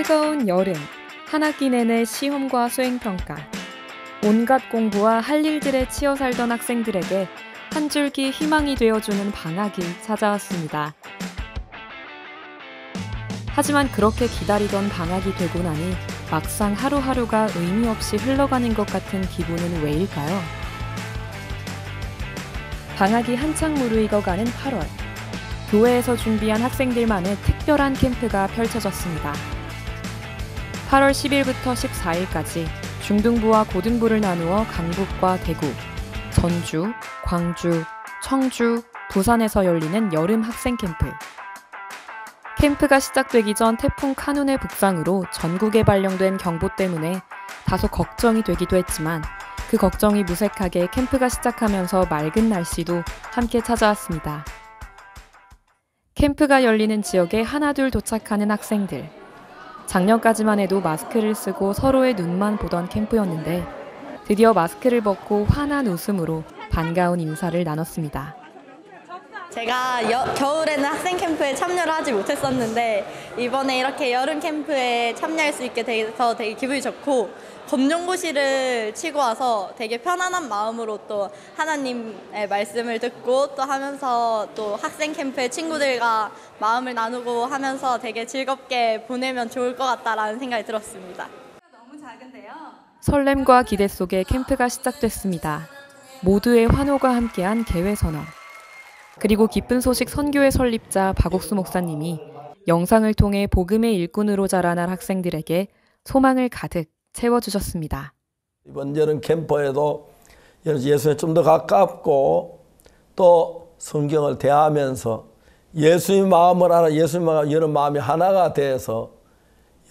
뜨거운 여름, 한 학기 내내 시험과 수행평가, 온갖 공부와 할 일들에 치여 살던 학생들에게 한 줄기 희망이 되어주는 방학이 찾아왔습니다. 하지만 그렇게 기다리던 방학이 되고 나니 막상 하루하루가 의미 없이 흘러가는 것 같은 기분은 왜일까요? 방학이 한창 무르익어가는 8월, 교회에서 준비한 학생들만의 특별한 캠프가 펼쳐졌습니다. 8월 10일부터 14일까지 중등부와 고등부를 나누어 강북과 대구, 전주, 광주, 청주, 부산에서 열리는 여름 학생 캠프. 캠프가 시작되기 전 태풍 카눈의 북상으로 전국에 발령된 경보 때문에 다소 걱정이 되기도 했지만 그 걱정이 무색하게 캠프가 시작하면서 맑은 날씨도 함께 찾아왔습니다. 캠프가 열리는 지역에 하나둘 도착하는 학생들. 작년까지만 해도 마스크를 쓰고 서로의 눈만 보던 캠프였는데 드디어 마스크를 벗고 환한 웃음으로 반가운 인사를 나눴습니다. 제가 겨울에는 학생 캠프에 참여를 하지 못했었는데 이번에 이렇게 여름 캠프에 참여할 수 있게 돼서 되게 기분이 좋고 검정고시를 치고 와서 되게 편안한 마음으로 또 하나님의 말씀을 듣고 또 하면서 또 학생 캠프의 친구들과 마음을 나누고 하면서 되게 즐겁게 보내면 좋을 것 같다라는 생각이 들었습니다. 너무 작은데요. 설렘과 기대 속에 캠프가 시작됐습니다. 모두의 환호가 함께한 개회선언. 그리고 기쁜 소식 선교회 설립자 박옥수 목사님이 영상을 통해 복음의 일꾼으로 자라날 학생들에게 소망을 가득 채워주셨습니다. 이번 여름 캠프에도 예수에 좀 더 가깝고 또 성경을 대하면서 예수님 마음을 알아 예수님과 여러분 마음이 하나가 돼서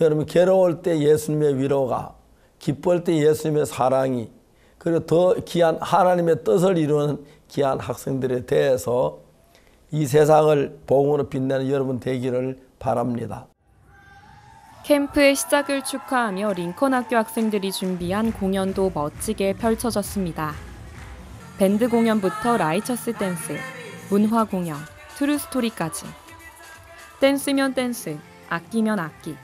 여러분 괴로울 때 예수님의 위로가, 기쁠 때 예수님의 사랑이, 그리고 더 귀한 하나님의 뜻을 이루는 귀한 학생들에 대해서 이 세상을 복음으로 빛내는 여러분 되기를 바랍니다. 캠프의 시작을 축하하며 링컨 학교 학생들이 준비한 공연도 멋지게 펼쳐졌습니다. 밴드 공연부터 라이처스 댄스, 문화 공연, 트루스토리까지. 댄스면 댄스, 악기면 악기.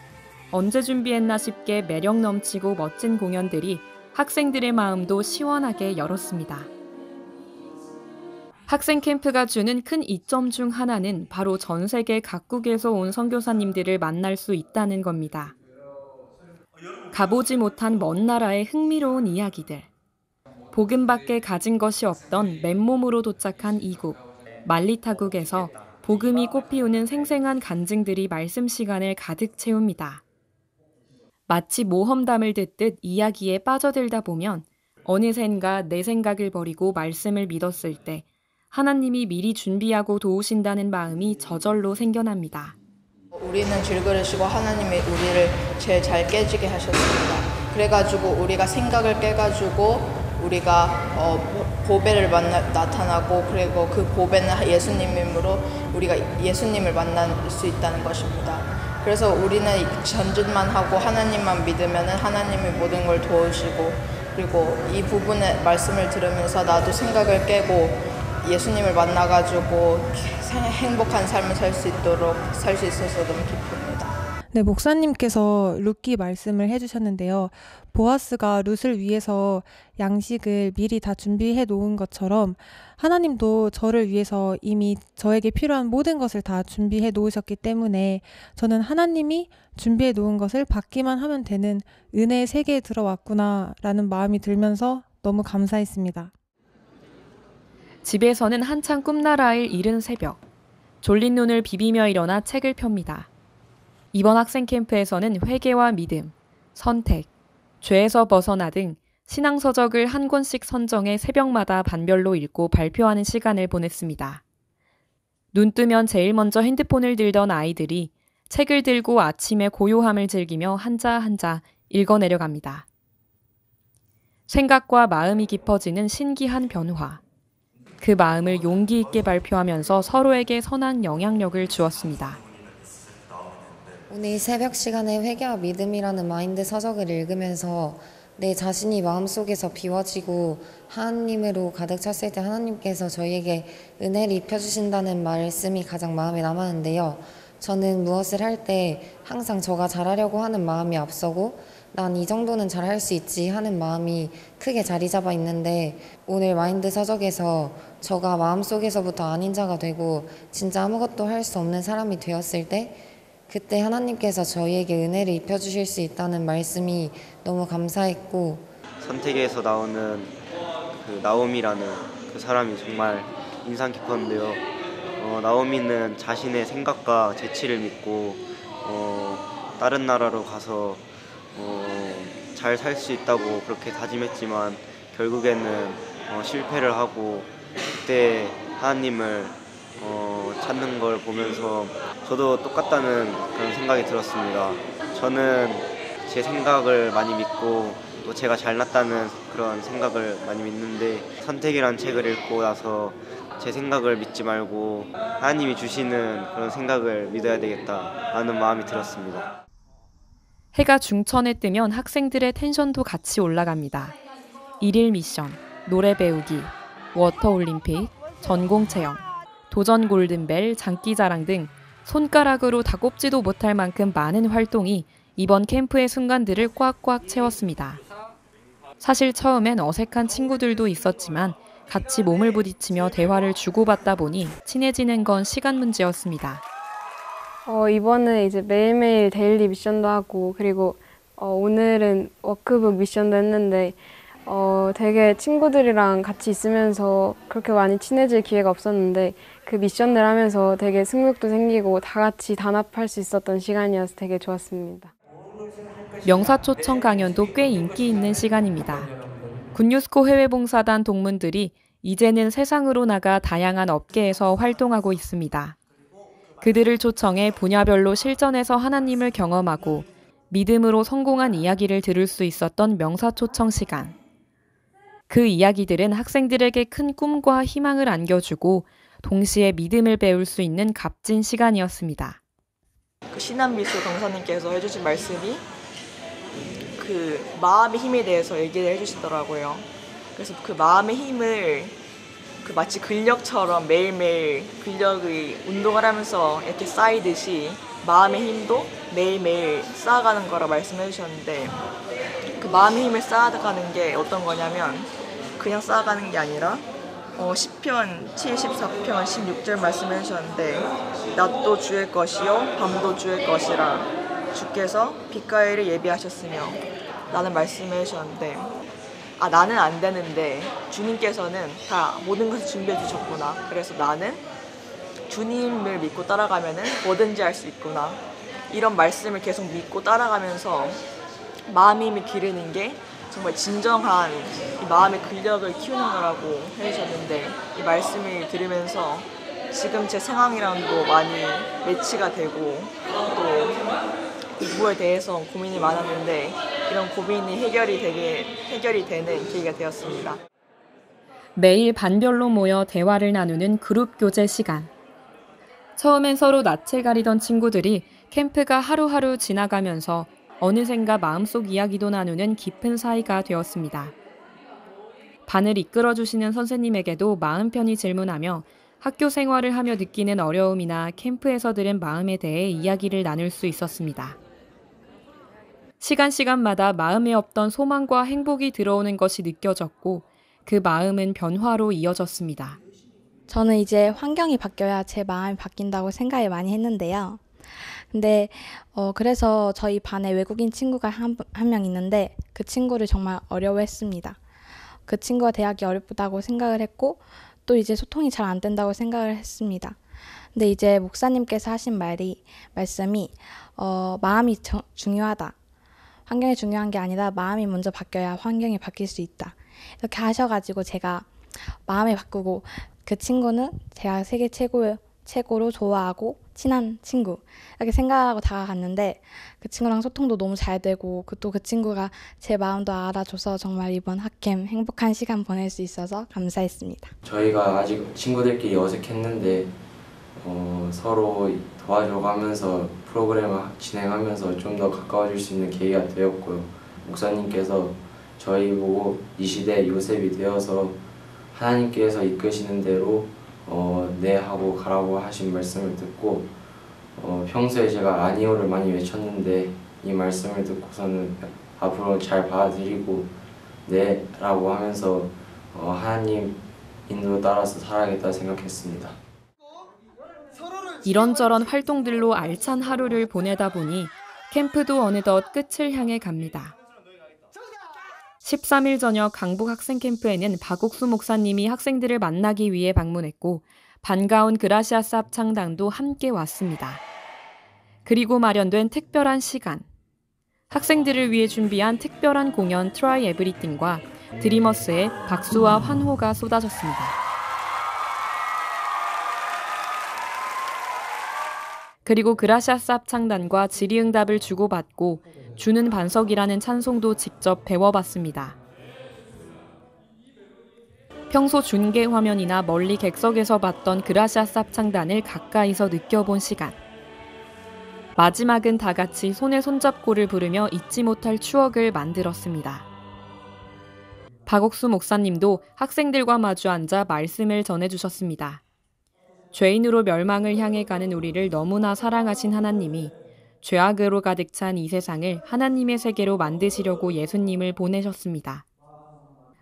언제 준비했나 싶게 매력 넘치고 멋진 공연들이 학생들의 마음도 시원하게 열었습니다. 학생 캠프가 주는 큰 이점 중 하나는 바로 전 세계 각국에서 온 선교사님들을 만날 수 있다는 겁니다. 가보지 못한 먼 나라의 흥미로운 이야기들. 복음밖에 가진 것이 없던 맨몸으로 도착한 이국, 말리타국에서 복음이 꽃피우는 생생한 간증들이 말씀 시간을 가득 채웁니다. 마치 모험담을 듣듯 이야기에 빠져들다 보면 어느샌가 내 생각을 버리고 말씀을 믿었을 때 하나님이 미리 준비하고 도우신다는 마음이 저절로 생겨납니다. 우리는 질그릇이고 하나님이 우리를 제일 잘 깨지게 하셨습니다. 그래가지고 우리가 생각을 깨가지고 우리가 보배를 나타나고 그리고 그 보배는 예수님이므로 우리가 예수님을 만날 수 있다는 것입니다. 그래서 우리는 전진만 하고 하나님만 믿으면 하나님이 모든 걸 도우시고 그리고 이 부분의 말씀을 들으면서 나도 생각을 깨고 예수님을 만나가지고 행복한 삶을 살 수 있어서 너무 기쁩니다. 네, 목사님께서 룻기 말씀을 해주셨는데요. 보아스가 룻을 위해서 양식을 미리 다 준비해 놓은 것처럼 하나님도 저를 위해서 이미 저에게 필요한 모든 것을 다 준비해 놓으셨기 때문에 저는 하나님이 준비해 놓은 것을 받기만 하면 되는 은혜의 세계에 들어왔구나라는 마음이 들면서 너무 감사했습니다. 집에서는 한창 꿈나라일 이른 새벽. 졸린 눈을 비비며 일어나 책을 펴니다. 이번 학생 캠프에서는 회개와 믿음, 선택, 죄에서 벗어나 등 신앙서적을 한 권씩 선정해 새벽마다 반별로 읽고 발표하는 시간을 보냈습니다. 눈 뜨면 제일 먼저 핸드폰을 들던 아이들이 책을 들고 아침의 고요함을 즐기며 한자 한자 읽어내려갑니다. 생각과 마음이 깊어지는 신기한 변화. 그 마음을 용기 있게 발표하면서 서로에게 선한 영향력을 주었습니다. 오늘 새벽 시간에 회개와 믿음이라는 마인드 서적을 읽으면서 내 자신이 마음속에서 비워지고 하나님으로 가득 찼을 때 하나님께서 저희에게 은혜를 입혀주신다는 말씀이 가장 마음에 남았는데요. 저는 무엇을 할 때 항상 저가 잘하려고 하는 마음이 앞서고 난 이 정도는 잘할 수 있지 하는 마음이 크게 자리 잡아 있는데 오늘 마인드 서적에서 저가 마음속에서부터 아닌 자가 되고 진짜 아무것도 할 수 없는 사람이 되었을 때 그때 하나님께서 저희에게 은혜를 입혀주실 수 있다는 말씀이 너무 감사했고 선택에서 나오는 그 나오미라는 그 사람이 정말 인상 깊었는데요. 나오미는 자신의 생각과 재치를 믿고 다른 나라로 가서 잘 살 수 있다고 그렇게 다짐했지만 결국에는 실패를 하고 그때 하나님을 찾는 걸 보면서 저도 똑같다는 그런 생각이 들었습니다. 저는 제 생각을 많이 믿고 또 제가 잘났다는 그런 생각을 많이 믿는데 선택이란 책을 읽고 나서 제 생각을 믿지 말고 하나님이 주시는 그런 생각을 믿어야 되겠다라는 마음이 들었습니다. 해가 중천에 뜨면 학생들의 텐션도 같이 올라갑니다. 일일 미션, 노래 배우기, 워터 올림픽, 전공 체험, 도전 골든벨, 장기자랑 등 손가락으로 다 꼽지도 못할 만큼 많은 활동이 이번 캠프의 순간들을 꽉꽉 채웠습니다. 사실 처음엔 어색한 친구들도 있었지만 같이 몸을 부딪히며 대화를 주고받다 보니 친해지는 건 시간 문제였습니다. 이번에 이제 매일매일 데일리 미션도 하고 그리고 오늘은 워크북 미션도 했는데 되게 친구들이랑 같이 있으면서 그렇게 많이 친해질 기회가 없었는데 그 미션들 하면서 되게 승부욕도 생기고 다 같이 단합할 수 있었던 시간이어서 되게 좋았습니다. 명사초청 강연도 꽤 인기 있는 시간입니다. 군유스코 해외봉사단 동문들이 이제는 세상으로 나가 다양한 업계에서 활동하고 있습니다. 그들을 초청해 분야별로 실전에서 하나님을 경험하고 믿음으로 성공한 이야기를 들을 수 있었던 명사초청 시간. 그 이야기들은 학생들에게 큰 꿈과 희망을 안겨주고 동시에 믿음을 배울 수 있는 값진 시간이었습니다. 그 신한미수 강사님께서 해주신 말씀이 그 마음의 힘에 대해서 얘기를 해주시더라고요. 그래서 그 마음의 힘을 그 마치 근력처럼 매일매일 근력의 운동을 하면서 이렇게 쌓이듯이 마음의 힘도 매일매일 쌓아가는 거라 말씀해 주셨는데 그 마음의 힘을 쌓아가는 게 어떤 거냐면 그냥 쌓아가는 게 아니라 시편 74편 16절 말씀해 주셨는데 낮도 주의 것이요 밤도 주의 것이라 주께서 빛과일을 예비하셨으며 라는 말씀해 주셨는데 나는 안 되는데 주님께서는 다 모든 것을 준비해 주셨구나. 그래서 나는 주님을 믿고 따라가면은 뭐든지 할 수 있구나. 이런 말씀을 계속 믿고 따라가면서 마음의 힘을 기르는 게 정말 진정한 이 마음의 근력을 키우는 거라고 해주셨는데 이 말씀을 들으면서 지금 제 상황이랑도 많이 매치가 되고 또 공부에 대해서 고민이 많았는데 이런 고민이 해결이 되는 계기가 되었습니다. 매일 반별로 모여 대화를 나누는 그룹 교제 시간. 처음엔 서로 낯을 가리던 친구들이 캠프가 하루하루 지나가면서 어느샌가 마음속 이야기도 나누는 깊은 사이가 되었습니다. 반을 이끌어주시는 선생님에게도 마음 편히 질문하며 학교 생활을 하며 느끼는 어려움이나 캠프에서 들은 마음에 대해 이야기를 나눌 수 있었습니다. 시간마다 마음에 없던 소망과 행복이 들어오는 것이 느껴졌고 그 마음은 변화로 이어졌습니다. 저는 이제 환경이 바뀌어야 제 마음이 바뀐다고 생각을 많이 했는데요. 근데 그래서 저희 반에 외국인 친구가 한 명 있는데 그 친구를 정말 어려워했습니다. 그 친구가 대학이 어렵다고 생각을 했고 또 이제 소통이 잘 안 된다고 생각을 했습니다. 근데 이제 목사님께서 하신 말씀이 마음이 중요하다. 환경이 중요한 게 아니라 마음이 먼저 바뀌어야 환경이 바뀔 수 있다. 이렇게 하셔가지고 제가 마음을 바꾸고 그 친구는 제가 세계 최고로 좋아하고 친한 친구 이렇게 생각하고 다가갔는데 그 친구랑 소통도 너무 잘 되고 또 그 친구가 제 마음도 알아줘서 정말 이번 학캠 행복한 시간 보낼 수 있어서 감사했습니다. 저희가 아직 친구들끼리 어색했는데 서로 도와줘가면서 프로그램을 진행하면서 좀 더 가까워질 수 있는 계기가 되었고요. 목사님께서 저희 보고 이 시대 요셉이 되어서 하나님께서 이끄시는 대로 네 하고 가라고 하신 말씀을 듣고 평소에 제가 아니오를 많이 외쳤는데 이 말씀을 듣고서는 앞으로 잘 받아들이고 네 라고 하면서 하나님 인도 따라서 살아야겠다 생각했습니다. 이런저런 활동들로 알찬 하루를 보내다 보니 캠프도 어느덧 끝을 향해 갑니다. 13일 저녁 강북 학생 캠프에는 박옥수 목사님이 학생들을 만나기 위해 방문했고 반가운 그라시아스 합창단도 함께 왔습니다. 그리고 마련된 특별한 시간. 학생들을 위해 준비한 특별한 공연 Try Everything과 드리머스의 박수와 환호가 쏟아졌습니다. 그리고 그라시아스 합창단과 질의응답을 주고받고 주는 반석이라는 찬송도 직접 배워봤습니다. 평소 중계 화면이나 멀리 객석에서 봤던 그라시아스 합창단을 가까이서 느껴본 시간. 마지막은 다 같이 손에 손잡고를 부르며 잊지 못할 추억을 만들었습니다. 박옥수 목사님도 학생들과 마주 앉아 말씀을 전해주셨습니다. 죄인으로 멸망을 향해 가는 우리를 너무나 사랑하신 하나님이 죄악으로 가득 찬 이 세상을 하나님의 세계로 만드시려고 예수님을 보내셨습니다.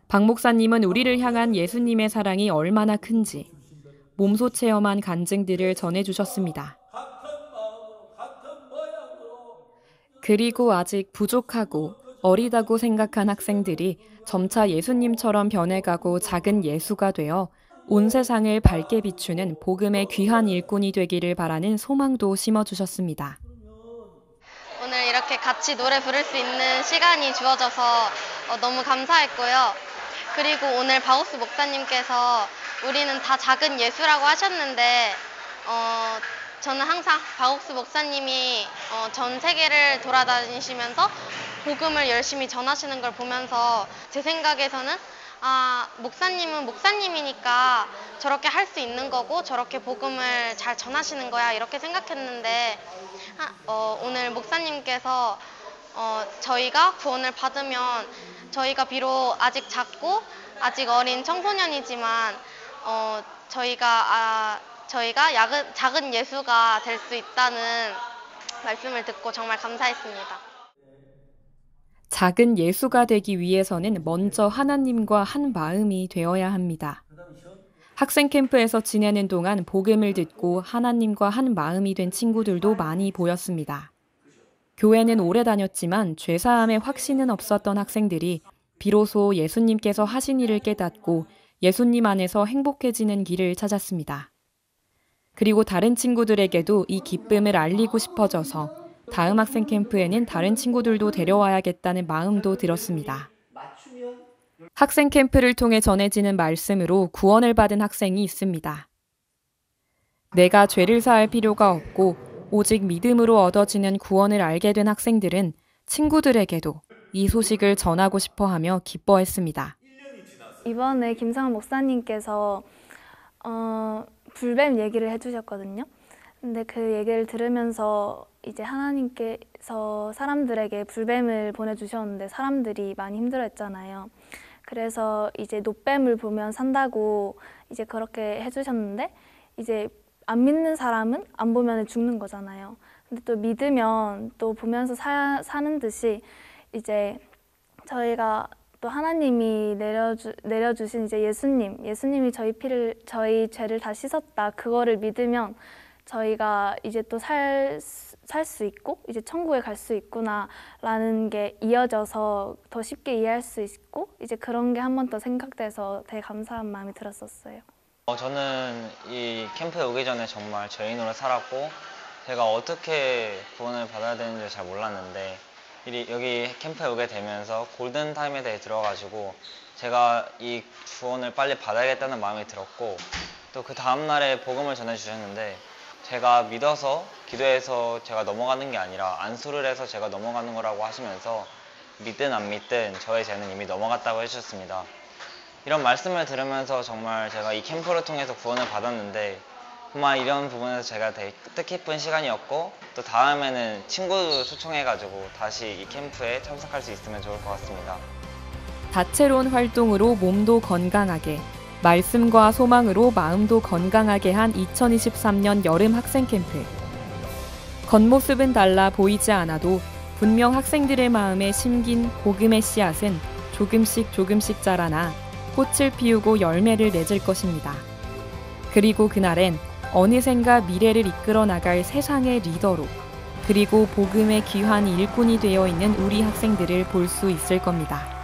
박 목사님은 우리를 향한 예수님의 사랑이 얼마나 큰지 몸소 체험한 간증들을 전해주셨습니다. 그리고 아직 부족하고 어리다고 생각한 학생들이 점차 예수님처럼 변해가고 작은 예수가 되어 온 세상을 밝게 비추는 복음의 귀한 일꾼이 되기를 바라는 소망도 심어주셨습니다. 오늘 이렇게 같이 노래 부를 수 있는 시간이 주어져서 너무 감사했고요. 그리고 오늘 박옥수 목사님께서 우리는 다 작은 예수라고 하셨는데 저는 항상 박옥수 목사님이 전 세계를 돌아다니시면서 복음을 열심히 전하시는 걸 보면서 제 생각에서는 목사님은 목사님이니까 저렇게 할 수 있는 거고 저렇게 복음을 잘 전하시는 거야 이렇게 생각했는데 오늘 목사님께서 저희가 구원을 받으면 저희가 비록 아직 작고 아직 어린 청소년이지만 저희가 작은 예수가 될 수 있다는 말씀을 듣고 정말 감사했습니다. 작은 예수가 되기 위해서는 먼저 하나님과 한 마음이 되어야 합니다. 학생 캠프에서 지내는 동안 복음을 듣고 하나님과 한 마음이 된 친구들도 많이 보였습니다. 교회는 오래 다녔지만 죄사함의 확신은 없었던 학생들이 비로소 예수님께서 하신 일을 깨닫고 예수님 안에서 행복해지는 길을 찾았습니다. 그리고 다른 친구들에게도 이 기쁨을 알리고 싶어져서 다음 학생 캠프에는 다른 친구들도 데려와야겠다는 마음도 들었습니다. 학생 캠프를 통해 전해지는 말씀으로 구원을 받은 학생이 있습니다. 내가 죄를 사할 필요가 없고 오직 믿음으로 얻어지는 구원을 알게 된 학생들은 친구들에게도 이 소식을 전하고 싶어 하며 기뻐했습니다. 이번에 김상환 목사님께서 불뱀 얘기를 해주셨거든요. 근데 그 얘기를 들으면서 이제 하나님께서 사람들에게 불뱀을 보내주셨는데 사람들이 많이 힘들어했잖아요. 그래서 이제 노뱀을 보면 산다고 이제 그렇게 해주셨는데 이제 안 믿는 사람은 안 보면 죽는 거잖아요. 근데 또 믿으면 또 보면서 사는 듯이 이제 저희가 또 하나님이 내려주신 이제 예수님이 저희 죄를 다 씻었다. 그거를 믿으면 저희가 이제 또 살 수 있고 이제 천국에 갈 수 있구나라는 게 이어져서 더 쉽게 이해할 수 있고 이제 그런 게 한 번 더 생각돼서 되게 감사한 마음이 들었었어요. 저는 이 캠프에 오기 전에 정말 죄인으로 살았고 제가 어떻게 구원을 받아야 되는지 잘 몰랐는데 여기 캠프에 오게 되면서 골든타임에 대해 들어가지고 제가 이 구원을 빨리 받아야겠다는 마음이 들었고 또 그 다음날에 복음을 전해주셨는데 제가 믿어서 기도해서 제가 넘어가는 게 아니라 안수를 해서 제가 넘어가는 거라고 하시면서 믿든 안 믿든 저의 죄는 이미 넘어갔다고 해주셨습니다. 이런 말씀을 들으면서 정말 제가 이 캠프를 통해서 구원을 받았는데 정말 이런 부분에서 제가 되게 뜻깊은 시간이었고 또 다음에는 친구도 초청해가지고 다시 이 캠프에 참석할 수 있으면 좋을 것 같습니다. 다채로운 활동으로 몸도 건강하게, 말씀과 소망으로 마음도 건강하게 한 2023년 여름 학생 캠프. 겉모습은 달라 보이지 않아도 분명 학생들의 마음에 심긴 복음의 씨앗은 조금씩 자라나 꽃을 피우고 열매를 맺을 것입니다. 그리고 그날엔 어느샌가 미래를 이끌어 나갈 세상의 리더로, 그리고 복음의 귀한 일꾼이 되어 있는 우리 학생들을 볼 수 있을 겁니다.